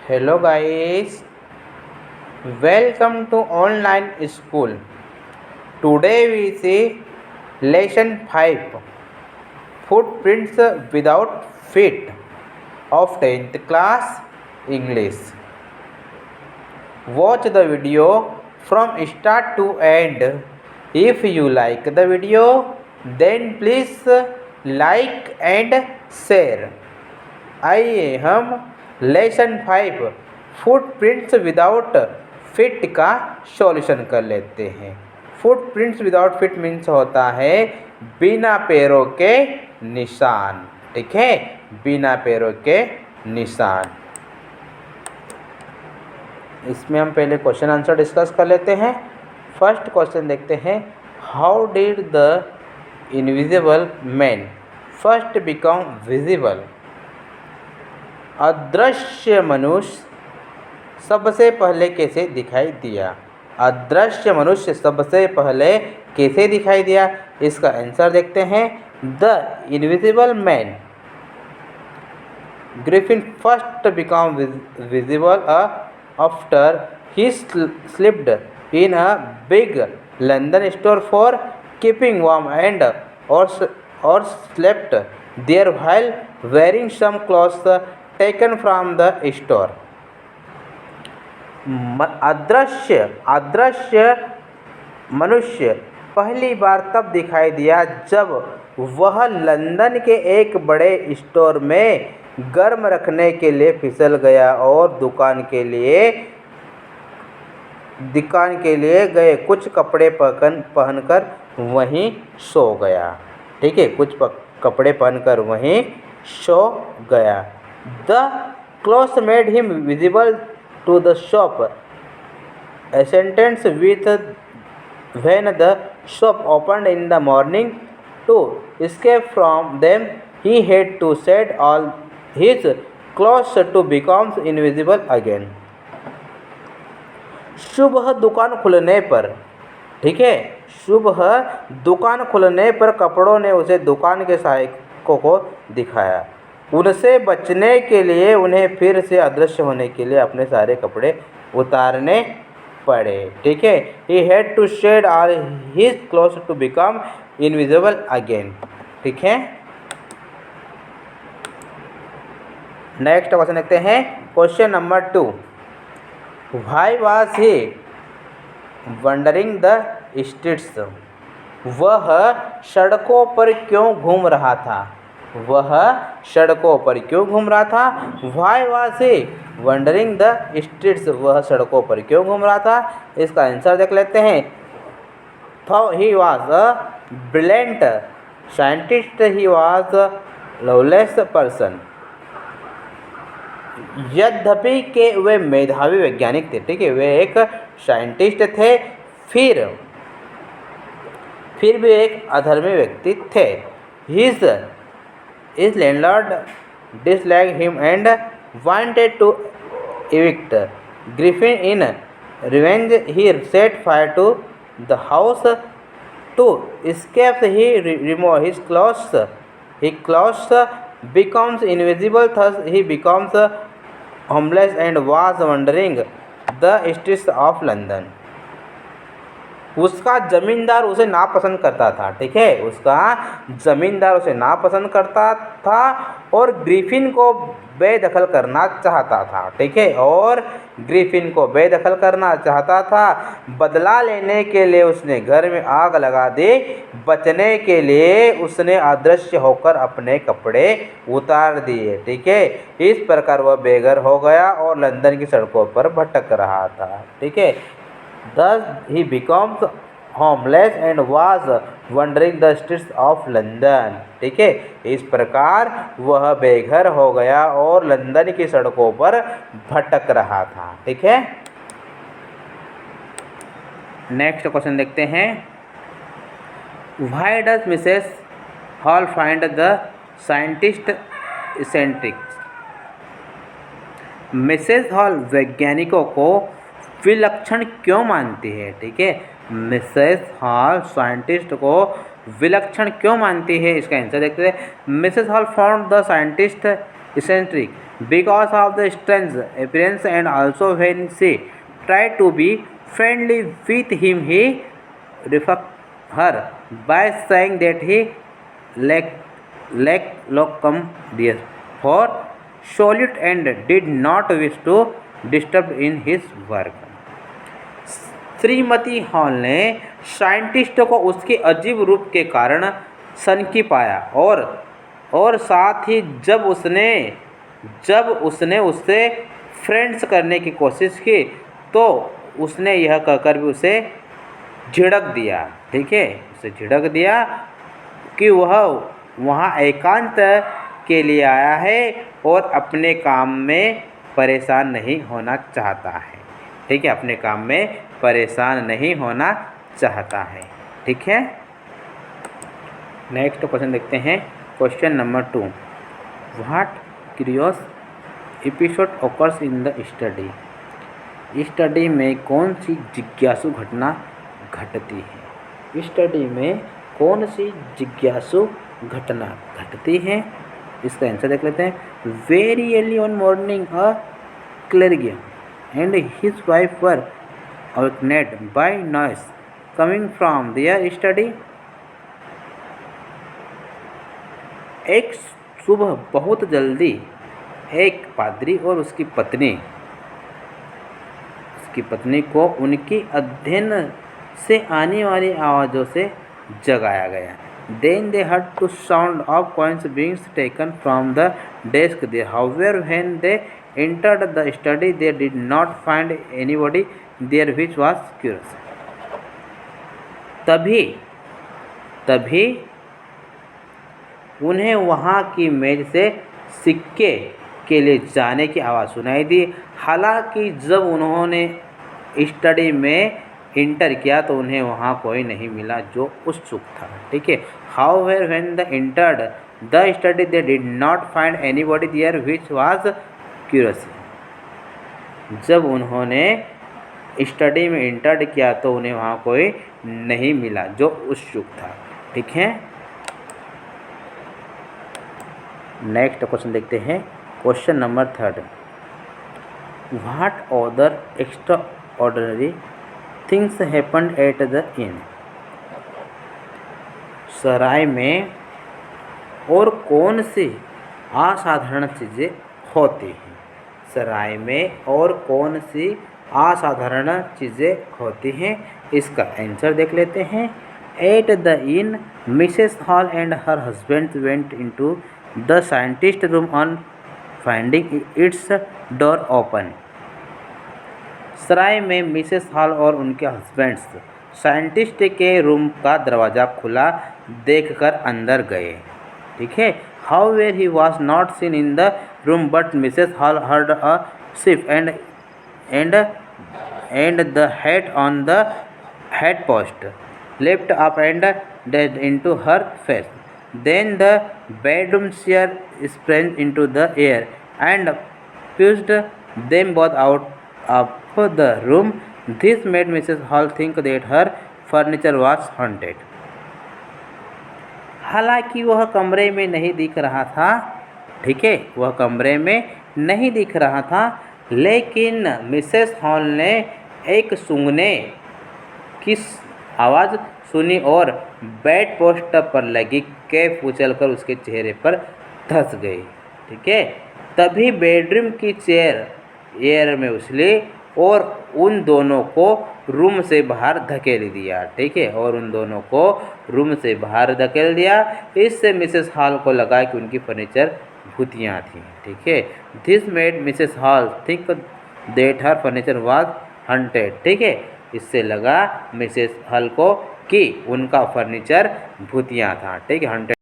Hello guys, welcome to online school. Today we see lesson 5 Footprints without feet of 10th class English. Watch the video from start to end. If you like the video, then please like and share. आइए हम lesson 5 footprints without fit का solution कर लेते हैं। Footprints without fit means होता है बिना पैरों के निशान। ठीक है, बिना पैरों के निशान। इसमें हम पहले क्वेश्चन आंसर डिस्कस कर लेते हैं। फर्स्ट क्वेश्चन देखते हैं, how did the invisible man first become visible. अदृश्य मनुष्य सबसे पहले कैसे दिखाई दिया। अदृश्य मनुष्य सबसे पहले कैसे दिखाई दिया, इसका आंसर देखते हैं। The invisible man Griffin first become visible after he slipped in a big London store for keeping warm and और slept there while wearing some clothes taken from the store. अदृश्य मनुष्य पहली बार तब दिखाई दिया जब वह लंदन के एक बड़े स्टोर में गर्म रखने के लिए फिसल गया और दुकान के लिए गए कुछ कपड़े पहनकर वहीं सो गया। ठीक है, कुछ कपड़े पहनकर वहीं सो गया। The clothes made him visible to the shop attendants when the shop opened in the morning. To escape from them, he had to shed all his clothes to become invisible again. सुबह दुकान खुलने पर, ठीक है, सुबह दुकान खुलने पर कपड़ों ने उसे दुकान के सहायकों को दिखाया। उनसे बचने के लिए उन्हें फिर से अदृश्य होने के लिए अपने सारे कपड़े उतारने पड़े। ठीक है, he had to shed all his clothes to become invisible again. ठीक है, नेक्स्ट क्वेश्चन देखते हैं। Question number 2, why was he wandering the streets? वह सड़कों पर क्यों घूम रहा था। वह सड़कों पर क्यों घूम रहा था। Why was he wandering the streets? वह सड़कों पर क्यों घूम रहा था, इसका आंसर देख लेते हैं। Though he was a brilliant scientist, he was a lawless person. यद्यपि के वे मेधावी वैज्ञानिक थे। ठीक है, वे एक साइंटिस्ट थे, फिर भी एक अधर्मी व्यक्ति थे। His landlord disliked him and wanted to evict Griffin. In revenge, he set fire to the house. To escape, he removed his clothes. His clothes becomes invisible, thus he becomes homeless and was wandering the streets of London. उसका ज़मींदार उसे नापसंद करता था। ठीक है, उसका ज़मींदार उसे नापसंद करता था और ग्रिफिन को बेदखल करना चाहता था। ठीक है, और ग्रिफिन को बेदखल करना चाहता था। बदला लेने के लिए उसने घर में आग लगा दी। बचने के लिए उसने अदृश्य होकर अपने कपड़े उतार दिए। ठीक है, इस प्रकार वह बेघर हो गया और लंदन की सड़कों पर भटक रहा था। ठीक है, Thus he becomes homeless and was wandering the streets of London. ठीक है, इस प्रकार वह बेघर हो गया और लंदन की सड़कों पर भटक रहा था। ठीक है, नेक्स्ट क्वेश्चन देखते हैं। Why does Mrs. Hall find the scientist eccentric? Mrs hall वैज्ञानिकों को विलक्षण क्यों मानती है। ठीक है, मिसेस हॉल साइंटिस्ट को विलक्षण क्यों मानती है, इसका आंसर देखते हैं। Mrs hall found the scientist eccentric because of the strange appearance, and also when she tried to be friendly with him, he rebuked her by saying that he lacked loquacity, therefore solute, and did not wish to disturb in his work. Shrimati hall ने scientist को उसके अजीब रूप के कारण सनकी पाया, और साथ ही जब उसने उससे फ्रेंड्स करने की कोशिश की तो उसने यह कहकर भी उसे झिड़क दिया, ठीक है, उसे झिड़क दिया कि वह वहाँ एकांत के लिए आया है और अपने काम में परेशान नहीं होना चाहता है, ठीक है, अपने काम में परेशान नहीं होना चाहता है, ठीक है। नेक्स्ट क्वेश्चन देखते हैं, question number 2, what curious episode occurs in the study. Study में कौन सी जिज्ञासु घटना घटती है। स्टडी में कौन सी जिज्ञासु घटना घटती है, इसका आंसर देख लेते हैं। Very early on morning a clergyman and his wife were awakened by noise coming from their study. एक सुबह बहुत जल्दी एक पादरी और उसकी पत्नी को उनकी अध्ययन से आने वाली आवाज़ों से जगाया गया। Then they heard the sound of coins being taken from the desk there. However, when they entered the study, they did not find anybody there, which was curious. तभी उन्हें वहाँ की मेज से सिक्के के लिए जाने की आवाज़ सुनाई दी। हालांकि जब उन्होंने स्टडी में इंटर किया तो उन्हें वहाँ कोई नहीं मिला जो उत्सुक था, ठीक है। However, when they entered the study, they did not find anybody there, which was curious. जब उन्होंने स्टडी में इंटर किया तो उन्हें वहाँ कोई नहीं मिला जो उत्सुक था, ठीक है। नेक्स्ट क्वेश्चन देखते हैं, question number 3, what other extraordinary things happened at the inn. सराय में और कौन सी असाधारण चीज़ें होती हैं। सराय में और कौन सी असाधारण चीज़ें होती हैं, इसका आंसर देख लेते हैं। At the inn Mrs Hall and her husband went into the scientist room on finding its door open. सराय में मिसेस हॉल और उनके हस्बैंड्स साइंटिस्ट के रूम का दरवाज़ा खुला देखकर अंदर गए, ठीक है। However he was not seen in the room but Mrs Hall heard a ship and the head on the head post leapt up and dead into her face. Then the bedroom chair sprang into the air and pushed them both out of the room. This made Mrs. Hall think that her furniture was haunted. हालांकि वह कमरे में नहीं दिख रहा था, ठीक है, वह कमरे में नहीं दिख रहा था, लेकिन मिसेस हॉल ने एक सूंघने की आवाज़ सुनी और बेड पोस्ट पर लगी कैप उछलकर उसके चेहरे पर धंस गई, ठीक है। तभी बेडरूम की चेयर एयर में उछली और उन दोनों को रूम से बाहर धकेल दिया, ठीक है, और उन दोनों को रूम से बाहर धकेल दिया। इससे मिसेस हॉल को लगा कि उनकी फर्नीचर भूतियाँ थीं, ठीक है। This made Mrs Hall think that her furniture was haunted, ठीक है। इससे लगा मिसेस हॉल को कि उनका फर्नीचर भूतियाँ था, ठीक है, हंटेड